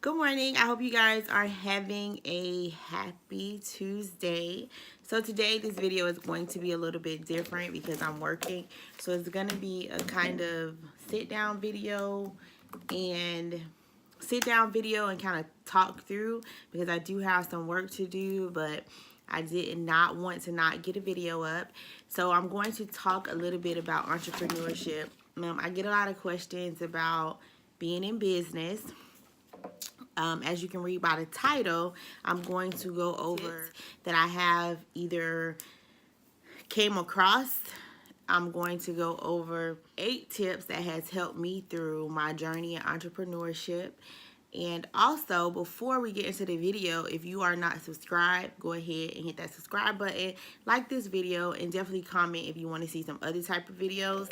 Good morning. I hope you guys are having a happy Tuesday. So today this video is going to be a little bit different because I'm working. So it's going to be a kind of sit down video and kind of talk through because I do have some work to do, but I did not want to not get a video up. So I'm going to talk a little bit about entrepreneurship. I get a lot of questions about being in business. As you can read by the title, I'm going to go over that I have either came across. I'm going to go over 8 tips that has helped me through my journey in entrepreneurship. And also, before we get into the video, if you are not subscribed, go ahead and hit that subscribe button, like this video, and definitely comment if you want to see some other type of videos.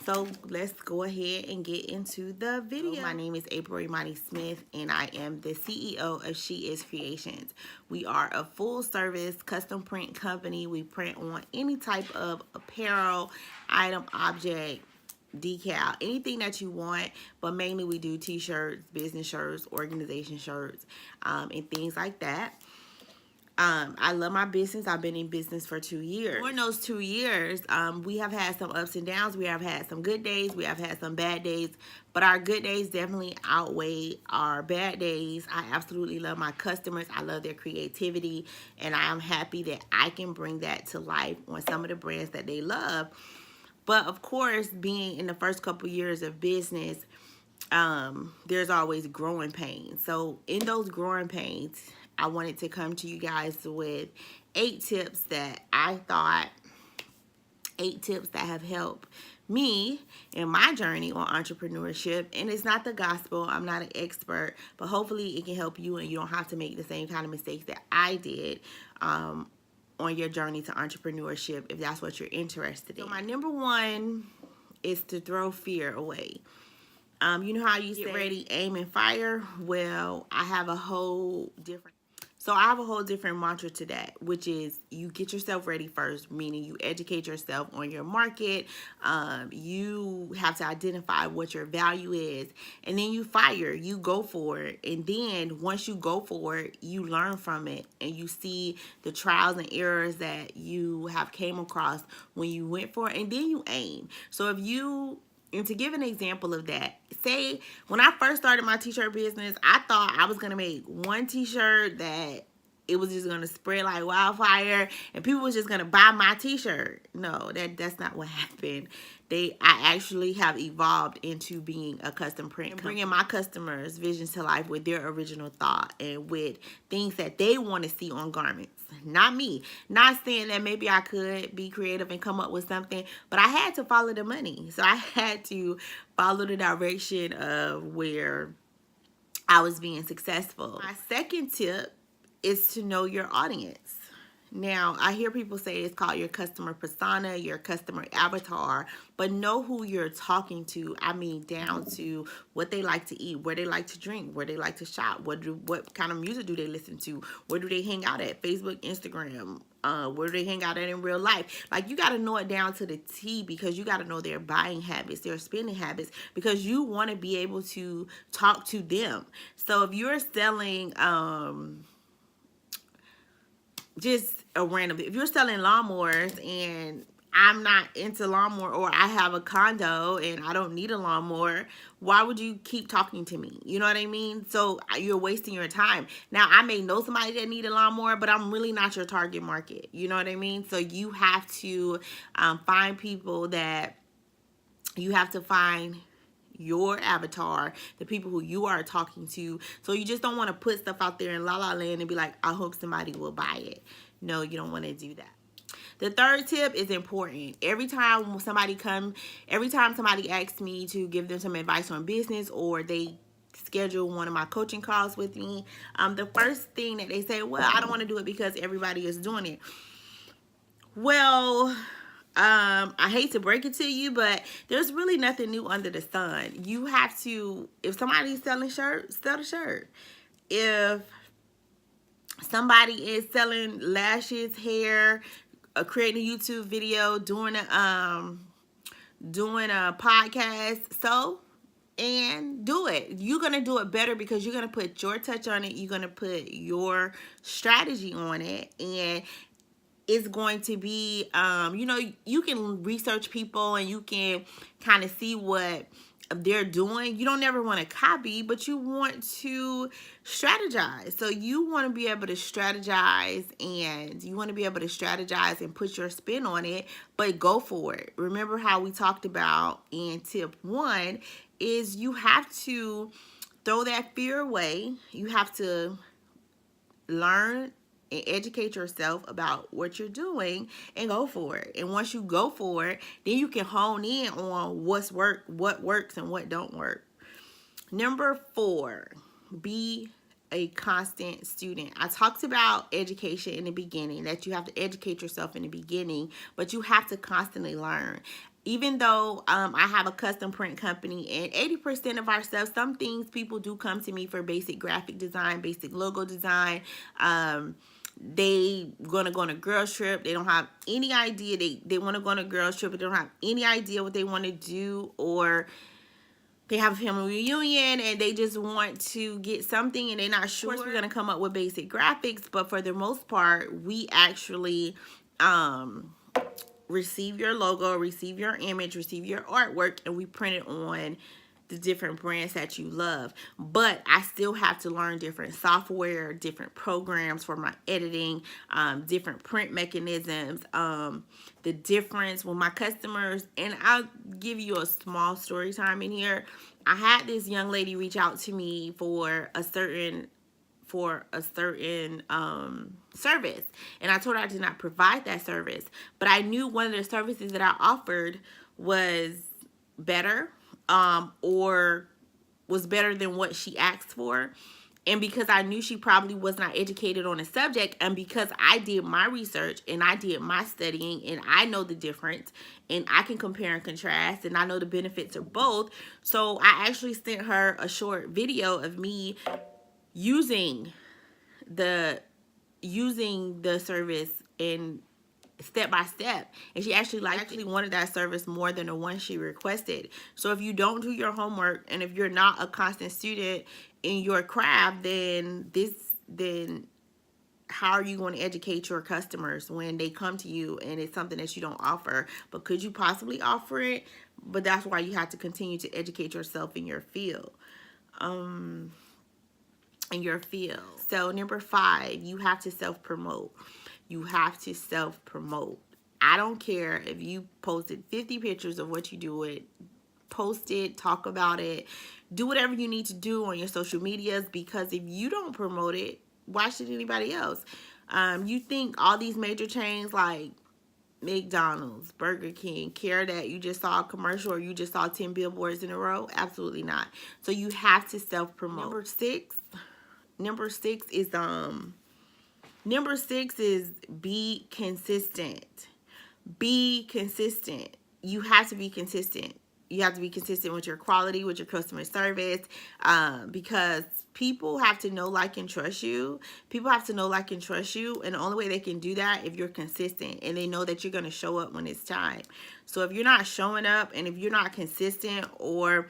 So let's go ahead and get into the video. My name is April Imani Smith, and I am the CEO of She Is Creations. We are a full service custom print company. We print on any type of apparel, item, object, decal, anything that you want, but mainly we do t-shirts, business shirts, organization shirts, and things like that. I love my business. I've been in business for 2 years. During those 2 years, we have had some ups and downs. We have had some good days. We have had some bad days. But our good days definitely outweigh our bad days. I absolutely love my customers. I love their creativity. And I am happy that I can bring that to life on some of the brands that they love. But of course, being in the first couple years of business, there's always growing pains. So in those growing pains, I wanted to come to you guys with 8 tips that I thought, 8 tips that have helped me in my journey on entrepreneurship. And it's not the gospel. I'm not an expert, but hopefully it can help you and you don't have to make the same kind of mistakes that I did on your journey to entrepreneurship, if that's what you're interested in. So my number 1 is to throw fear away. You know how you say, get ready, aim, and fire? Well, I have a whole different mantra to that, which is you get yourself ready first, meaning you educate yourself on your market. You have to identify what your value is, and then you fire, you go for it. And then once you go for it, you learn from it and you see the trials and errors that you have came across when you went for it, and then you aim. So and to give an example of that, say when I first started my t-shirt business, I thought I was going to make one t-shirt that it was just going to spread like wildfire and people was just going to buy my t-shirt. No, that's not what happened. I actually have evolved into being a custom print company, bringing my customers' visions to life with their original thought and with things that they want to see on garments. Not me. Not saying that maybe I could be creative and come up with something, but I had to follow the money. So I had to follow the direction of where I was being successful. My second tip is to know your audience. Now, I hear people say it's called your customer persona, your customer avatar, but know who you're talking to. I mean, down to what they like to eat, where they like to drink, where they like to shop, what kind of music do they listen to, where do they hang out at, Facebook, Instagram, where do they hang out at in real life. Like, you got to know it down to the T because you got to know their buying habits, their spending habits, because you want to be able to talk to them. So if you're selling, if you're selling lawnmowers and I'm not into lawnmower, or I have a condo and I don't need a lawnmower, why would you keep talking to me? You know what I mean? So you're wasting your time. Now, I may know somebody that need a lawnmower, but I'm really not your target market. You know what I mean? So you have to find people that you have to find your avatar, the people who you are talking to. So you just don't want to put stuff out there in la la land and be like, I hope somebody will buy it. No, you don't want to do that. The third tip is important. Every time somebody asks me to give them some advice on business, or they schedule one of my coaching calls with me, the first thing that they say, well, I don't want to do it because everybody is doing it. Well, I hate to break it to you, but there's really nothing new under the sun. You have to, if somebody's selling shirts, sell the shirt. If somebody is selling lashes, hair, creating a YouTube video, doing a podcast, so and do it. You're going to do it better because you're going to put your touch on it. You're going to put your strategy on it, and it's going to be, you know, you can research people and you can kind of see what they're doing. You don't ever want to copy, but you want to strategize. So you want to be able to strategize, and you want to be able to strategize and put your spin on it, but go for it. Remember how we talked about in tip 1 is you have to throw that fear away. You have to learn and educate yourself about what you're doing and go for it. And once you go for it, then you can hone in on what works and what don't work. Number 4, be a constant student. I talked about education in the beginning, that you have to educate yourself in the beginning, but you have to constantly learn. Even though I have a custom print company, and 80% of our stuff, some things people do come to me for basic graphic design, basic logo design. They gonna go on a girls trip. They don't have any idea. They want to go on a girls trip, but they don't have any idea what they want to do, or they have a family reunion and they just want to get something and they're not sure. Of course, we're going to come up with basic graphics, but for the most part, we actually receive your logo, receive your image, receive your artwork, and we print it on the different brands that you love. But I still have to learn different software, different programs for my editing, different print mechanisms, the difference when my customers, and I'll give you a small story time in here. I had this young lady reach out to me for a certain service, and I told her I did not provide that service, but I knew one of the services that I offered was better, or was better than what she asked for. And because I knew she probably was not educated on the subject, and because I did my research and I did my studying and I know the difference and I can compare and contrast and I know the benefits of both, so I actually sent her a short video of me using the service and step by step, and she actually wanted that service more than the one she requested. So if you don't do your homework, and if you're not a constant student in your craft, then how are you going to educate your customers when they come to you and it's something that you don't offer? But could you possibly offer it? But that's why you have to continue to educate yourself in your field. So number 5, you have to self-promote. You have to self-promote. I don't care if you posted 50 pictures of what you do it. Post it, talk about it, do whatever you need to do on your social medias, because if you don't promote it, why should anybody else? You think all these major chains like McDonald's, Burger King care that you just saw a commercial or you just saw 10 billboards in a row? Absolutely not. So you have to self-promote. Number six is be consistent. Be consistent. You have to be consistent. You have to be consistent with your quality, with your customer service, because people have to know, like, and trust you. People have to know, like, and trust you, and the only way they can do that if you're consistent and they know that you're going to show up when it's time. So if you're not showing up and if you're not consistent, or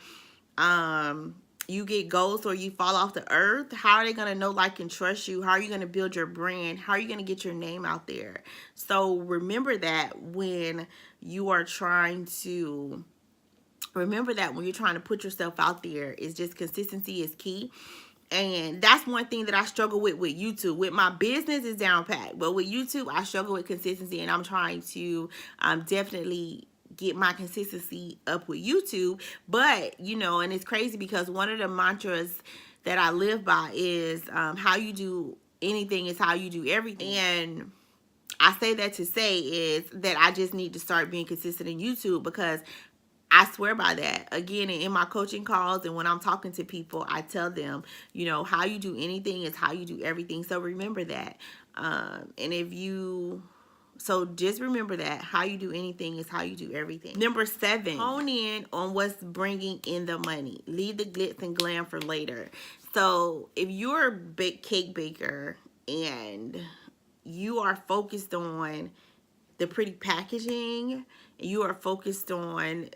you get ghosts or you fall off the earth, how are they going to know, like, and trust you? How are you going to build your brand? How are you going to get your name out there? So remember that when you are trying to put yourself out there, is just consistency is key. And that's one thing that I struggle with YouTube. With my business is down pat, but with YouTube I struggle with consistency, and I'm trying to definitely get my consistency up with YouTube. But you know, and it's crazy because one of the mantras that I live by is how you do anything is how you do everything. And I say that to say is that I just need to start being consistent in YouTube, because I swear by that. Again, in my coaching calls and when I'm talking to people, I tell them, you know, how you do anything is how you do everything. So remember that. So just remember that. How you do anything is how you do everything. Number 7, hone in on what's bringing in the money. Leave the glitz and glam for later. So if you're a big cake baker and you are focused on the pretty packaging, you are focused on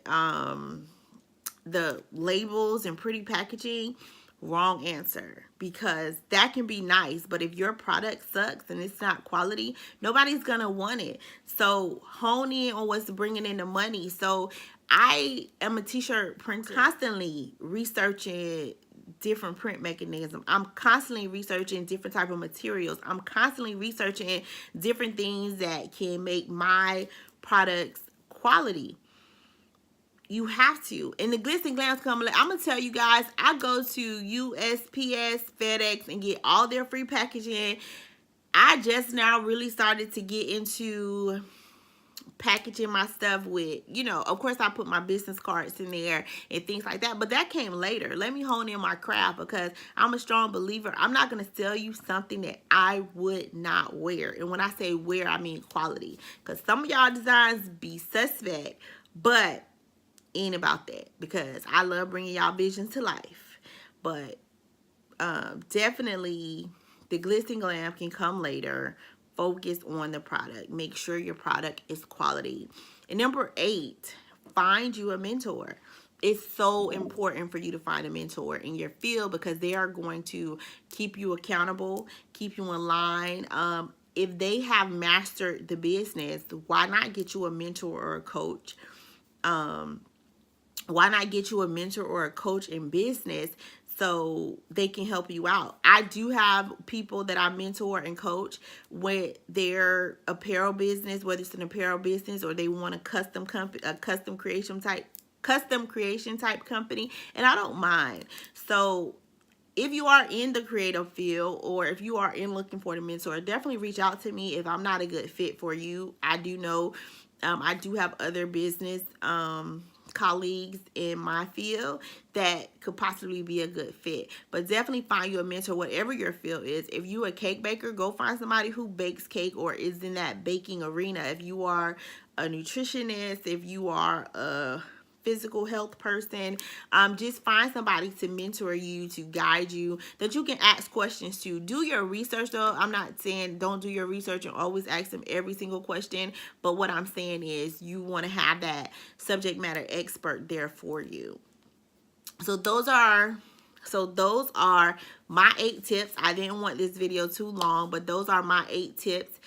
the labels and pretty packaging, wrong answer, because that can be nice, but if your product sucks and it's not quality, nobody's gonna want it. So hone in on what's bringing in the money. So I am a t-shirt printer, constantly researching different print mechanisms. I'm constantly researching different type of materials. I'm constantly researching different things that can make my products quality. You have to. And the glitz and glams come. I'm gonna tell you guys, I go to USPS, FedEx, and get all their free packaging. I just now really started to get into packaging my stuff with, you know, of course I put my business cards in there and things like that, but that came later. Let me hone in my craft, because I'm a strong believer. I'm not going to sell you something that I would not wear. And when I say wear, I mean quality, because some of y'all designs be suspect, but ain't about that, because I love bringing y'all vision to life. But definitely the glitz and glam can come later. Focus on the product. Make sure your product is quality. And number 8, find you a mentor. It's so important for you to find a mentor in your field, because they are going to keep you accountable, keep you in line. If they have mastered the business, why not get you a mentor or a coach? Why not get you a mentor or a coach in business so they can help you out? I do have people that I mentor and coach with their apparel business, whether it's an apparel business or they want a custom creation type company, and I don't mind. So if you are in the creative field, or if you are looking for a mentor, definitely reach out to me. If I'm not a good fit for you, I do know I do have other business colleagues in my field that could possibly be a good fit. But definitely find you a mentor, whatever your field is. If you're a cake baker, go find somebody who bakes cake or is in that baking arena. If you are a nutritionist, if you are a physical health person, just find somebody to mentor you, to guide you, that you can ask questions to. Do your research though. I'm not saying don't do your research and always ask them every single question, but what I'm saying is you want to have that subject matter expert there for you. So those are my 8 tips. I didn't want this video too long, but those are my 8 tips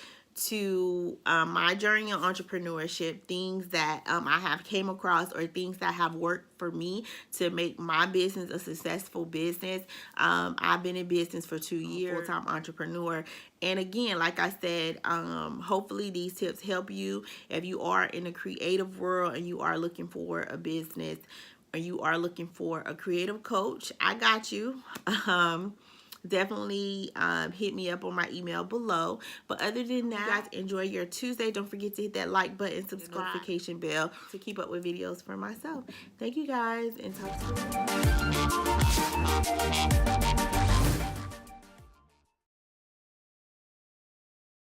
to my journey in entrepreneurship, things that I have came across, or things that have worked for me to make my business a successful business. I've been in business for 2 years, full-time entrepreneur. And again, like I said, hopefully these tips help you if you are in the creative world and you are looking for a business, or you are looking for a creative coach. I got you. Definitely hit me up on my email below. But other than that, you guys enjoy your Tuesday. Don't forget to hit that like button, subscribe, notification bell to keep up with videos for myself. Thank you guys, and talk to you.